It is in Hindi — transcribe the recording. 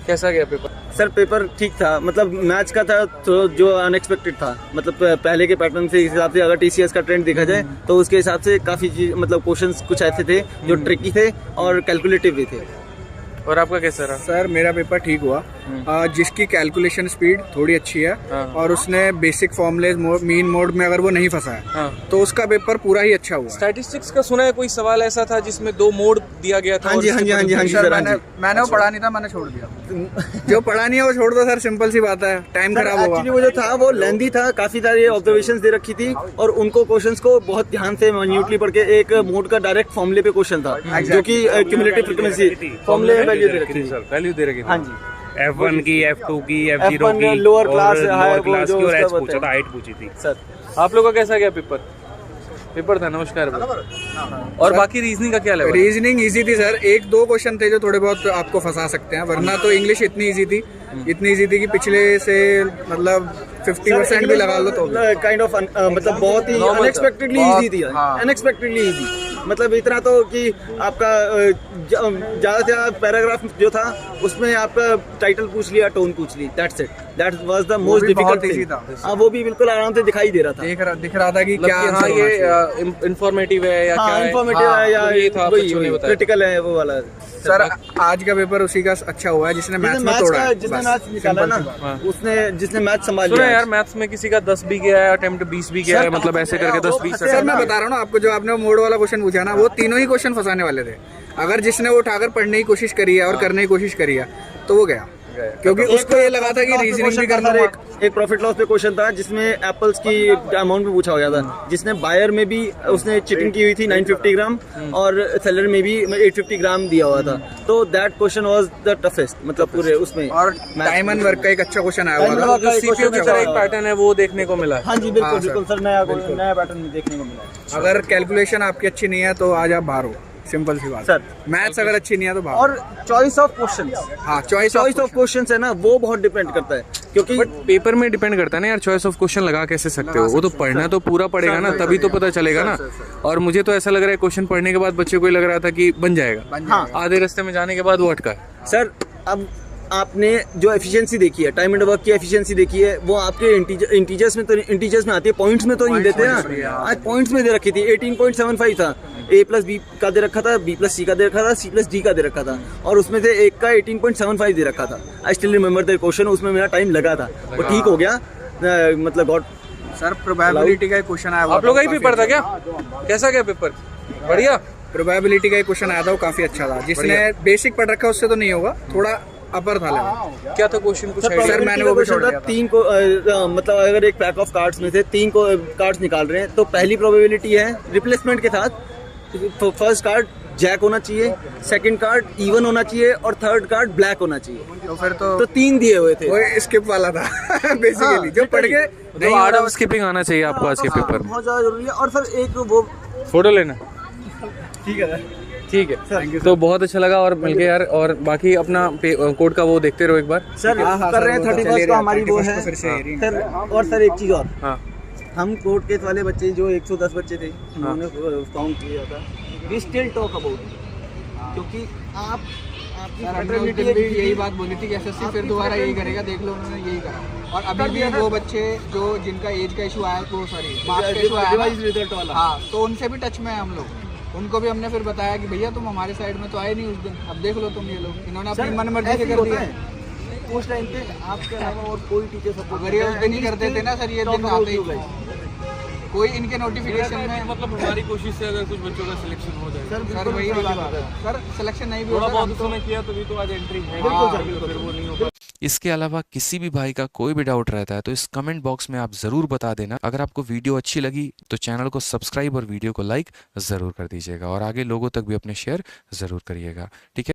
कैसा गया पेपर? सर पेपर ठीक था, मतलब मैथ्स का था तो जो अनएक्सपेक्टेड था, मतलब पहले के पैटर्न से हिसाब से अगर टीसीएस का ट्रेंड देखा जाए तो उसके हिसाब से काफ़ी चीज मतलब क्वेश्चंस कुछ ऐसे थे जो ट्रिकी थे और कैलकुलेटिव भी थे। और आपका कैसा रहा? सर मेरा पेपर ठीक हुआ। जिसकी कैलकुलेशन स्पीड थोड़ी अच्छी है और उसने बेसिक फॉर्मूले मीन मोड में अगर वो नहीं फंसा है तो उसका पेपर पूरा ही अच्छा हुआ। स्टैटिस्टिक्स का सुना है कोई सवाल ऐसा था जिसमें 2 मोड दिया गया था? हाँ जी हाँ जी हाँ जी हाँ जी सर, मैंने वो पढ़ा नहीं था, मैंने छोड़ दिया। जो पढ़ा नहीं है वो छोड़ दो सर, सिंपल सी बात है, टाइम खराब होगा। एक्चुअली वो जो था वो लेंथी था, काफी सारी ऑब्जर्वेशंस दे रखी थी और उनको क्वेश्चंस को बहुत ध्यान से माइन्यूटली पढ़ के एक मोड का डायरेक्ट फॉर्मूले पे क्वेश्चन था जो कि क्यूमुलेटिव फ्रीक्वेंसी फॉर्मूले वैल्यू दे रखी थी। वैल्यू दे रखी थी। हाँ जी, F1 की, F2 की, F0 की, लोअर क्लास लोअर क्लास की और है H पूछा था, हाइट पूछी थी। सर आप लोग का कैसा गया पेपर? पेपर था, नमस्कार। और बाकी रीजनिंग का क्या लेवल? रीजनिंग इजी थी सर, 1-2 क्वेश्चन थे जो थोड़े बहुत आपको फंसा सकते हैं, वरना तो इंग्लिश इतनी इजी थी कि पिछले से मतलब 50% भी लगा लो तो काइंड ऑफ मतलब बहुत ही अनएक्सपेक्टेडली इजी थी, अनएक्सपेक्टेडली इजी। मतलब इतना तो कि आपका ज़्यादा से ज़्यादा पैराग्राफ जो था उसमें आपका टाइटल पूछ लिया, टोन पूछ ली, that's it, that was the most difficult thing. हाँ, वो भी बिल्कुल आराम से दिखाई दे रहा था, दिख रहा था कि क्या हाँ ये इंफॉर्मेटिव है या क्या है? इंफॉर्मेटिव है या ये था बच्चों ने बताया। क्रिटिकल है वो वाला। सर आज का पेपर उसी का अच्छा हुआ है जिसने मैथ्स में तोड़ा है, जिसने मैथ्स निकाला ना उसने, जिसने मैथ्स संभाल सुना लिया। यार मैथ्स में किसी का 10 भी गया है, अटेम्प्ट 20 भी गया है, मतलब ऐसे करके 10-20। सर मैं बता रहा हूँ ना आपको, जो आपने मोड वाला क्वेश्चन पूछा ना, वो तीनों ही क्वेश्चन फंसाने वाले थे। अगर जिसने वो उठाकर पढ़ने की कोशिश करी है और करने की कोशिश करी है तो वो गया, क्योंकि उसको ये लगा था कि रीजनिंग भी करना है। एक प्रॉफिट लॉस पे क्वेश्चन था जिसमें एप्पल्स की अमाउंट भी पूछा गया था, जिसने बायर में भी उसने चीटिंग की हुई थी 950 ग्राम और सेलर में भी 850 ग्राम दिया हुआ था। तो that question was the toughest, मतलब पूरे उसमें। और टाइम एंड वर्क का एक अच्छा क्वेश्चन आया हुआ था, सीपीयू की तरह एक पैटर्न है वो देखने को मिला। हाँ जी बिल्कुल बिल्कुल सर, नया पैटर्न देखने को मिला। अगर कैलकुलेशन आपकी अच्छी नहीं है तो आज आप बाहर हो, सिंपल सी बात सर। मैथ्स अगर अच्छी नहीं है तो बाहर। और चॉइस ऑफ क्वेश्चंस, हाँ चॉइस ऑफ क्वेश्चंस है ना, वो बहुत डिपेंड करता है, क्योंकि बट पेपर में डिपेंड करता है ना यार, चॉइस ऑफ क्वेश्चन लगा कैसे सकते हो? वो तो पढ़ना तो पूरा पड़ेगा ना, तभी तो पता चलेगा ना। और मुझे तो ऐसा लग रहा है क्वेश्चन पढ़ने के बाद बच्चे को लग रहा था कि बन जाएगा, आधे रास्ते में जाने के बाद वो अटका। सर अब आपने जो एफिशिएंसी देखी है, टाइम एंड वर्क की एफिशिएंसी देखी है, वो आपके इंटीजर्स में आती है, पॉइंट्स में तो नहीं देते ना। आज पॉइंट्स में दे रखी थी, 18.75 था, A+B का दे रखा था, B+C का दे रखा था, C+D का दे रखा था, और उसमें से एक का 18.75 दे रखा था। I still remember the question, उसमें मेरा टाइम लगा था, वो ठीक हो गया, मतलब गॉड। सर प्रोबेबिलिटी का क्वेश्चन आया, आप लोग का ही पेपर था क्या? कैसा गया पेपर? बढ़िया। प्रोबेबिलिटी का क्वेश्चन आया था, वो काफी अच्छा था। जिसने बेसिक पढ़ रखा उससे तो नहीं होगा, थोड़ा अपर था लेवल। क्या था क्वेश्चन? कुछ सर मैंने वो क्वेश्चन था, 3 को मतलब अगर एक पैक ऑफ कार्ड्स में से 3 को कार्ड्स निकाल रहे हैं तो पहली प्रोबेबिलिटी है रिप्लेसमेंट के साथ, फर्स्ट कार्ड जैक होना चाहिए, सेकंड कार्ड इवन होना चाहिए और थर्ड कार्ड ब्लैक होना चाहिए। तो फिर तो 3 दिए हुए थे, वो स्किप वाला था बेसिकली, जो पढ़ के नहीं आर्ट ऑफ स्किपिंग आना चाहिए आपको आज के पेपर में, बहुत ज्यादा जरूरी है। और सर एक वो फोटो लेना, ठीक है ठीक है। तो बहुत अच्छा लगा और मिलके यार, और बाकी अपना कोड का वो देखते रहो एक बार सर। कर रहे हैं 31 को हमारी वो है सर। और सर एक चीज और, हम कोर्ट केस वाले बच्चे जो 110 बच्चे थे उन्होंने काउंट किया था, वी स्टिल टॉक अबाउट, क्योंकि आपकी यही बात बोली थी कि एसएससी फिर दोबारा यही करेगा, देख लो उन्होंने यही करा। और अभी भी वो बच्चे जो जिनका एज का इशू आया, वो सॉरी मार्क्स का इशू आया रिजल्ट वाला, हाँ, तो उनसे भी टच में है हम लोग। उनको भी हमने फिर बताया कि भैया तुम हमारे साइड में तो आए नहीं उस दिन, अब देख लो तुम, ये लोग इन्होंने अपनी मन मर्जी से कर दिया। उस टाइम पे आपके अलावा और कोई टीचर सपोर्ट, अगर ये उस दिन ही करते थे ना सर, ये दिन आते ही कोई इनके नोटिफिकेशन में, मतलब हमारी कोशिश से अगर कुछ बच्चों का सिलेक्शन हो जाए सर वही बात है सर, सिलेक्शन नहीं भी थोड़ा होता बहुत उसमें किया तभी तो आज एंट्री है, फिर वो नहीं होगा। इसके अलावा किसी भी भाई का कोई भी डाउट रहता है तो इस कमेंट बॉक्स में आप ज़रूर बता देना। अगर आपको वीडियो अच्छी लगी तो चैनल को सब्सक्राइब और वीडियो को लाइक ज़रूर कर दीजिएगा और आगे लोगों तक भी अपने शेयर ज़रूर करिएगा, ठीक है।